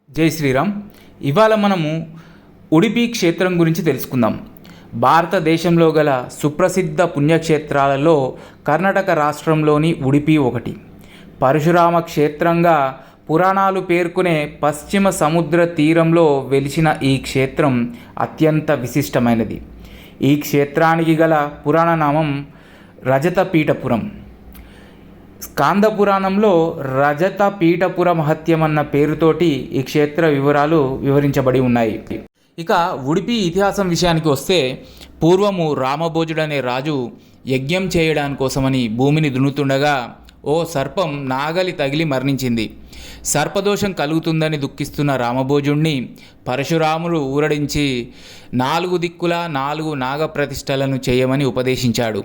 జై శ్రీరామ్. ఇవాళ మనము ఉడిపి క్షేత్రం గురించి తెలుసుకుందాం. భారతదేశంలో గల సుప్రసిద్ధ పుణ్యక్షేత్రాలలో కర్ణాటక రాష్ట్రంలోని ఉడిపి ఒకటి. పరశురామ క్షేత్రంగా పురాణాలు పేర్కొనే పశ్చిమ సముద్ర తీరంలో వెలిసిన ఈ క్షేత్రం అత్యంత విశిష్టమైనది. ఈ క్షేత్రానికి గల పురాణ నామం రజతపీఠపురం. స్కాంద పురాణంలో రజత పీఠపుర మహత్యం అన్న పేరుతోటి ఈ క్షేత్ర వివరాలు వివరించబడి ఉన్నాయి. ఇక ఉడిపి ఇతిహాసం విషయానికి వస్తే, పూర్వము రామభోజుడనే రాజు యజ్ఞం చేయడానికోసమని భూమిని దున్నుతుండగా ఓ సర్పం నాగలి తగిలి మరణించింది. సర్పదోషం కలుగుతుందని దుఃఖిస్తున్న రామభోజుణ్ణి పరశురాముడు ఊరడించి 4 దిక్కుల 4 నాగప్రతిష్టలను చేయమని ఉపదేశించాడు.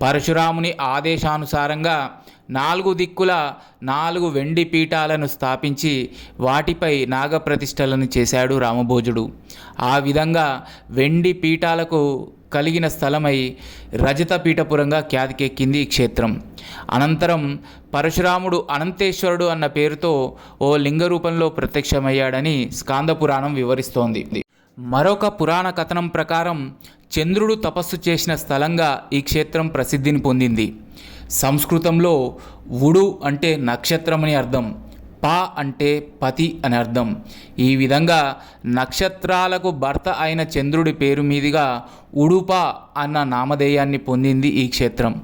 పరశురాముని ఆదేశానుసారంగా 4 దిక్కుల 4 వెండి పీఠాలను స్థాపించి వాటిపై నాగప్రతిష్టలను చేశాడు రామభోజుడు. ఆ విధంగా వెండి పీఠాలకు కలిగిన స్థలమై రజతపీఠపురంగా ఖ్యాతికెక్కింది ఈ క్షేత్రం. అనంతరం పరశురాముడు అనంతేశ్వరుడు అన్న పేరుతో ఓ లింగ రూపంలో ప్రత్యక్షమయ్యాడని స్కాంద పురాణం వివరిస్తోంది. మరొక పురాణ కథనం ప్రకారం చంద్రుడు తపస్సు చేసిన స్థలంగా ఈ క్షేత్రం ప్రసిద్ధిని పొందింది. సంస్కృతంలో ఉడు అంటే నక్షత్రం అని అర్థం, పా అంటే పతి అని అర్థం. ఈ విధంగా నక్షత్రాలకు భర్త అయిన చంద్రుడి పేరు మీదుగా ఉడుప అన్న నామధేయాన్ని పొందింది ఈ క్షేత్రం.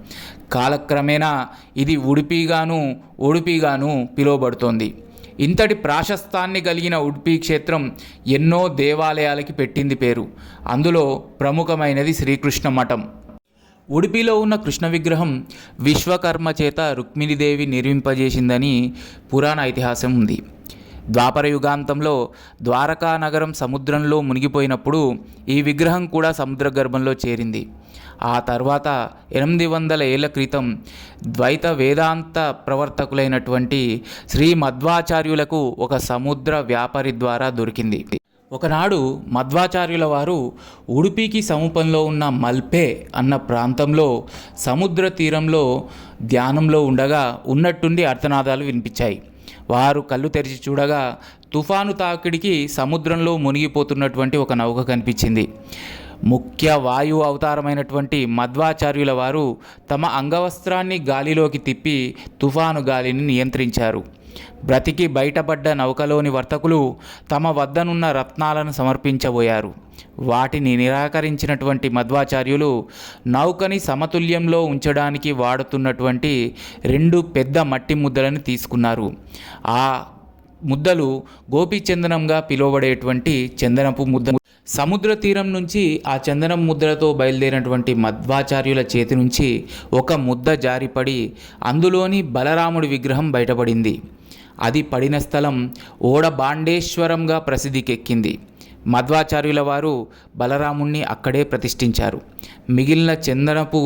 కాలక్రమేణా ఇది ఉడిపిగాను పిలువబడుతోంది. ఇంతటి ప్రాశస్తాన్ని కలిగిన ఉడిపి క్షేత్రం ఎన్నో దేవాలయాలకి పెట్టింది పేరు. అందులో ప్రముఖమైనది శ్రీకృష్ణ మఠం. ఉడిపిలో ఉన్న కృష్ణ విగ్రహం విశ్వకర్మ చేత రుక్మిణీదేవి నిర్మింపజేసిందని పురాణ ఇతిహాసం ఉంది. ద్వాపర యుగాంతంలో ద్వారకా నగరం సముద్రంలో మునిగిపోయినప్పుడు ఈ విగ్రహం కూడా సముద్ర గర్భంలో చేరింది. ఆ తర్వాత 800 ఏళ్ల క్రితం ద్వైత వేదాంత ప్రవర్తకులైనటువంటి శ్రీ మధ్వాచార్యులకు ఒక సముద్ర వ్యాపారి ద్వారా దొరికింది. ఒకనాడు మధ్వాచార్యుల వారు ఉడిపికి సమీపంలో ఉన్న మల్పే అన్న ప్రాంతంలో సముద్ర తీరంలో ధ్యానంలో ఉండగా ఉన్నట్టుండి అర్తనాదాలు వినిపించాయి. వారు కళ్ళు తెరిచి చూడగా తుఫాను తాకిడికి సముద్రంలో మునిగిపోతున్నటువంటి ఒక నౌక కనిపించింది. ముఖ్య వాయు అవతారమైనటువంటి మధ్వాచార్యుల వారు తమ అంగవస్త్రాన్ని గాలిలోకి తిప్పి తుఫాను గాలిని నియంత్రించారు. బ్రతికి బయటపడ్డ నౌకలోని వర్తకులు తమ వద్దనున్న రత్నాలను సమర్పించబోయారు. వాటిని నిరాకరించినటువంటి మధ్వాచార్యులు నౌకని సమతుల్యంలో ఉంచడానికి వాడుతున్నటువంటి 2 పెద్ద మట్టి ముద్దలను తీసుకున్నారు. ఆ ముద్దలు గోపీచందనంగా పిలువబడేటువంటి చందనపు ముద్ద. సముద్ర తీరం నుంచి ఆ చందనం ముద్దలతో బయలుదేరినటువంటి మధ్వాచార్యుల చేతి నుంచి ఒక ముద్ద జారిపడి అందులోని బలరాముడి విగ్రహం బయటపడింది. అది పడిన స్థలం ఓడబాండేశ్వరంగా ప్రసిద్ధికెక్కింది. మధ్వాచార్యుల వారు బలరాముణ్ణి అక్కడే ప్రతిష్ఠించారు. మిగిలిన చందనపు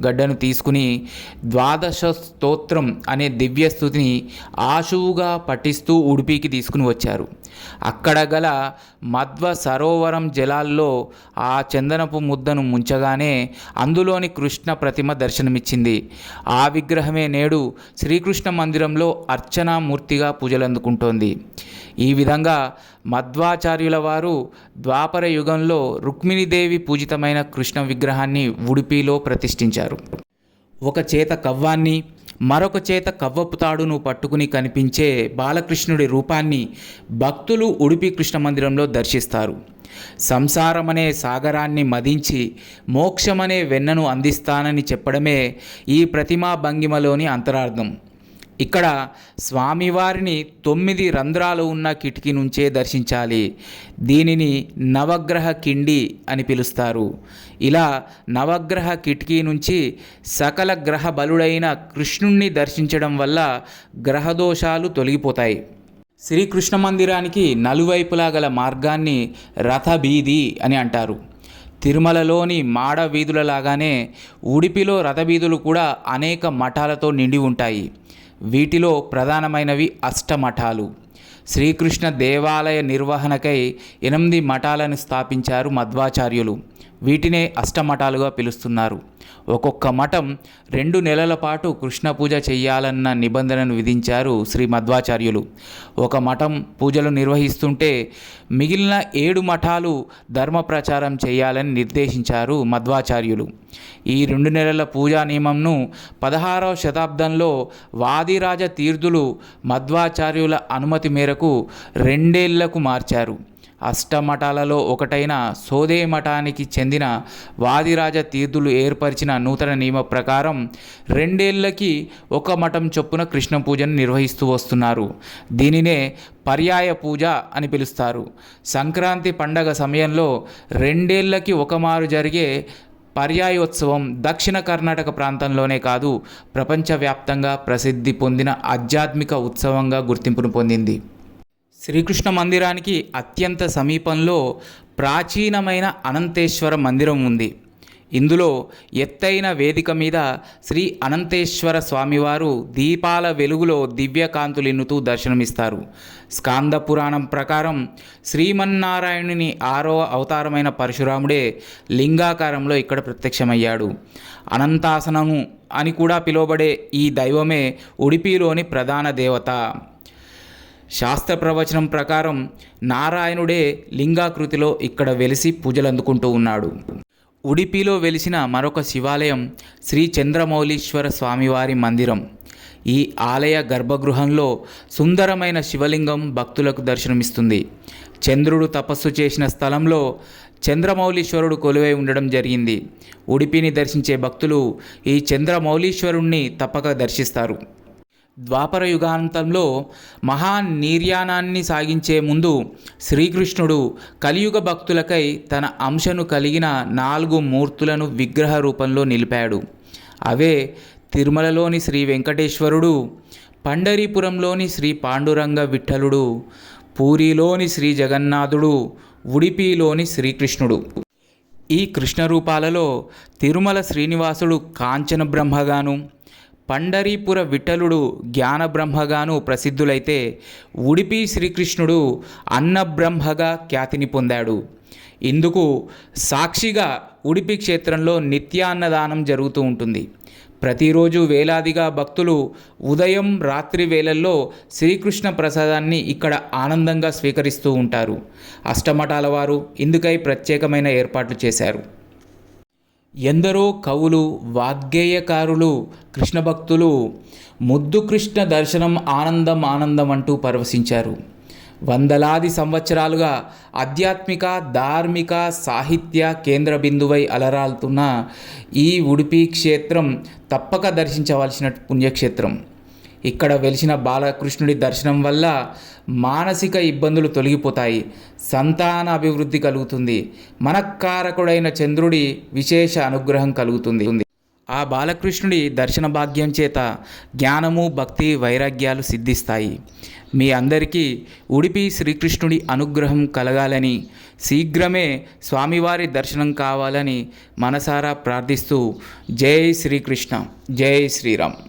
గడ్డను తీసుకుని 12 స్తోత్రం అనే దివ్యస్థుతిని ఆశువుగా పఠిస్తూ ఉడిపికి తీసుకుని వచ్చారు. అక్కడ గల మధ్వ సరోవరం జలాల్లో ఆ చందనపు ముద్దను ముంచగానే అందులోని కృష్ణ ప్రతిమ దర్శనమిచ్చింది. ఆ విగ్రహమే నేడు శ్రీకృష్ణ మందిరంలో అర్చనామూర్తిగా పూజలందుకుంటోంది. ఈ విధంగా మధ్వాచార్యుల వారు ద్వాపర యుగంలో రుక్మిణీదేవి పూజితమైన కృష్ణ విగ్రహాన్ని ఉడిపిలో ప్రతిష్ఠించారు. ఒక చేత కవ్వాన్ని మరొక చేత కవ్వపు తాడును పట్టుకుని కనిపించే బాలకృష్ణుడి రూపాన్ని భక్తులు ఉడిపి కృష్ణ మందిరంలో దర్శిస్తారు. సంసారమనే సాగరాన్ని మదించి మోక్షమనే వెన్నను అందిస్తానని చెప్పడమే ఈ ప్రతిమా భంగిమలోని అంతరార్థం. ఇక్కడ స్వామివారిని 9 రంధ్రాలు ఉన్న కిటికీ నుంచే దర్శించాలి. దీనిని నవగ్రహ కిండి అని పిలుస్తారు. ఇలా నవగ్రహ కిటికీ నుంచి సకల గ్రహ బలుడైన కృష్ణుణ్ణి దర్శించడం వల్ల గ్రహదోషాలు తొలగిపోతాయి. శ్రీకృష్ణ మందిరానికి నలువైపులా గల మార్గాన్ని రథబీది అని అంటారు. తిరుమలలోని మాడ వీధులలాగానే ఉడిపిలో రథబీధులు కూడా అనేక మఠాలతో నిండి ఉంటాయి. వీటిలో ప్రధానమైనవి అష్టమఠాలు. శ్రీకృష్ణ దేవాలయ నిర్వహణకై 8 మఠాలను స్థాపించారు మధ్వాచార్యులు. వీటినే అష్టమఠాలుగా పిలుస్తున్నారు. ఒక్కొక్క మఠం 2 నెలల పాటు కృష్ణ పూజ చేయాలన్న నిబంధనను విధించారు శ్రీ మధ్వాచార్యులు. ఒక మఠం పూజలు నిర్వహిస్తుంటే మిగిలిన 7 మఠాలు ధర్మ ప్రచారం చేయాలని నిర్దేశించారు మధ్వాచార్యులు. ఈ 2 నెలల పూజా నియమంను 16వ శతాబ్దంలో వాదిరాజ తీర్థులు మధ్వాచార్యుల అనుమతి మేరకు 2 ఏళ్లకు మార్చారు. అష్టమఠాలలో ఒకటైన సోదే మఠానికి చెందిన వాదిరాజ తీర్థులు ఏర్పరిచిన నూతన నియమ ప్రకారం 2 ఏళ్లకి ఒక మఠం చొప్పున కృష్ణ పూజను నిర్వహిస్తూ వస్తున్నారు. దీనినే పర్యాయ పూజ అని పిలుస్తారు. సంక్రాంతి పండగ సమయంలో 2 ఏళ్లకి ఒకమారు జరిగే పర్యాయోత్సవం దక్షిణ కర్ణాటక ప్రాంతంలోనే కాదు, ప్రపంచవ్యాప్తంగా ప్రసిద్ధి పొందిన ఆధ్యాత్మిక ఉత్సవంగా గుర్తింపును పొందింది. శ్రీకృష్ణ మందిరానికి అత్యంత సమీపంలో ప్రాచీనమైన అనంతేశ్వర మందిరం ఉంది. ఇందులో ఎత్తైన వేదిక మీద శ్రీ అనంతేశ్వర స్వామివారు దీపాల వెలుగులో దివ్యకాంతులిన్నుతూ దర్శనమిస్తారు. స్కాంద పురాణం ప్రకారం శ్రీమన్నారాయణుని 6వ అవతారమైన పరశురాముడే లింగాకారంలో ఇక్కడ ప్రత్యక్షమయ్యాడు. అనంతాసనము అని కూడా పిలువబడే ఈ దైవమే ఉడిపిలోని ప్రధాన దేవత. శాస్త్ర ప్రవచనం ప్రకారం నారాయణుడే లింగాకృతిలో ఇక్కడ వెలిసి పూజలు అందుకుంటూ ఉన్నాడు. ఉడిపిలో వెలిసిన మరొక శివాలయం శ్రీ చంద్రమౌళీశ్వర స్వామివారి మందిరం. ఈ ఆలయ గర్భగృహంలో సుందరమైన శివలింగం భక్తులకు దర్శనమిస్తుంది. చంద్రుడు తపస్సు చేసిన స్థలంలో చంద్రమౌళీశ్వరుడు కొలువై ఉండడం జరిగింది. ఉడిపిని దర్శించే భక్తులు ఈ చంద్రమౌళీశ్వరుణ్ణి తప్పక దర్శిస్తారు. ద్వాపర యుగాంతంలో మహానిర్యాణాన్ని సాగించే ముందు శ్రీకృష్ణుడు కలియుగ భక్తులకై తన అంశను కలిగిన 4 మూర్తులను విగ్రహ రూపంలో నిలిపాడు. అవే తిరుమలలోని శ్రీ వెంకటేశ్వరుడు, పండరీపురంలోని శ్రీ పాండురంగ విఠలుడు, పూరిలోని శ్రీ జగన్నాథుడు, ఉడిపిలోని శ్రీకృష్ణుడు. ఈ కృష్ణ రూపాలలో తిరుమల శ్రీనివాసుడు కాంచన బ్రహ్మగాను, పండరీపుర విఠలుడు జ్ఞానబ్రహ్మగాను ప్రసిద్ధులైతే ఉడిపి శ్రీకృష్ణుడు అన్నబ్రహ్మగా ఖ్యాతిని పొందాడు. ఇందుకు సాక్షిగా ఉడిపి క్షేత్రంలో నిత్యాన్నదానం జరుగుతూ ఉంటుంది. ప్రతిరోజు వేలాదిగా భక్తులు ఉదయం రాత్రి వేళల్లో శ్రీకృష్ణ ప్రసాదాన్ని ఇక్కడ ఆనందంగా స్వీకరిస్తూ ఉంటారు. అష్టమఠాల వారు ఇందుకై ప్రత్యేకమైన ఏర్పాట్లు చేశారు. ఎందరో కవులు, వాగ్గేయకారులు, కృష్ణ భక్తులు ముద్దు కృష్ణ దర్శనం ఆనందం ఆనందం అంటూ పరవశించారు. వందలాది సంవత్సరాలుగా ఆధ్యాత్మిక, ధార్మిక, సాహిత్య కేంద్ర బిందువై అలరాలుతున్న ఈ ఉడిపి క్షేత్రం తప్పక దర్శించవలసిన పుణ్యక్షేత్రం. ఇక్కడ వెలిసిన బాలకృష్ణుడి దర్శనం వల్ల మానసిక ఇబ్బందులు తొలగిపోతాయి, సంతాన అభివృద్ధి కలుగుతుంది, మనఃకారకుడైన చంద్రుడి విశేష అనుగ్రహం కలుగుతుంది. ఆ బాలకృష్ణుడి దర్శన భాగ్యం చేత జ్ఞానము, భక్తి, వైరాగ్యాలు సిద్ధిస్తాయి. మీ అందరికీ ఉడిపి శ్రీకృష్ణుడి అనుగ్రహం కలగాలని, శీఘ్రమే స్వామివారి దర్శనం కావాలని మనసారా ప్రార్థిస్తూ జై శ్రీకృష్ణ, జై శ్రీరామ్.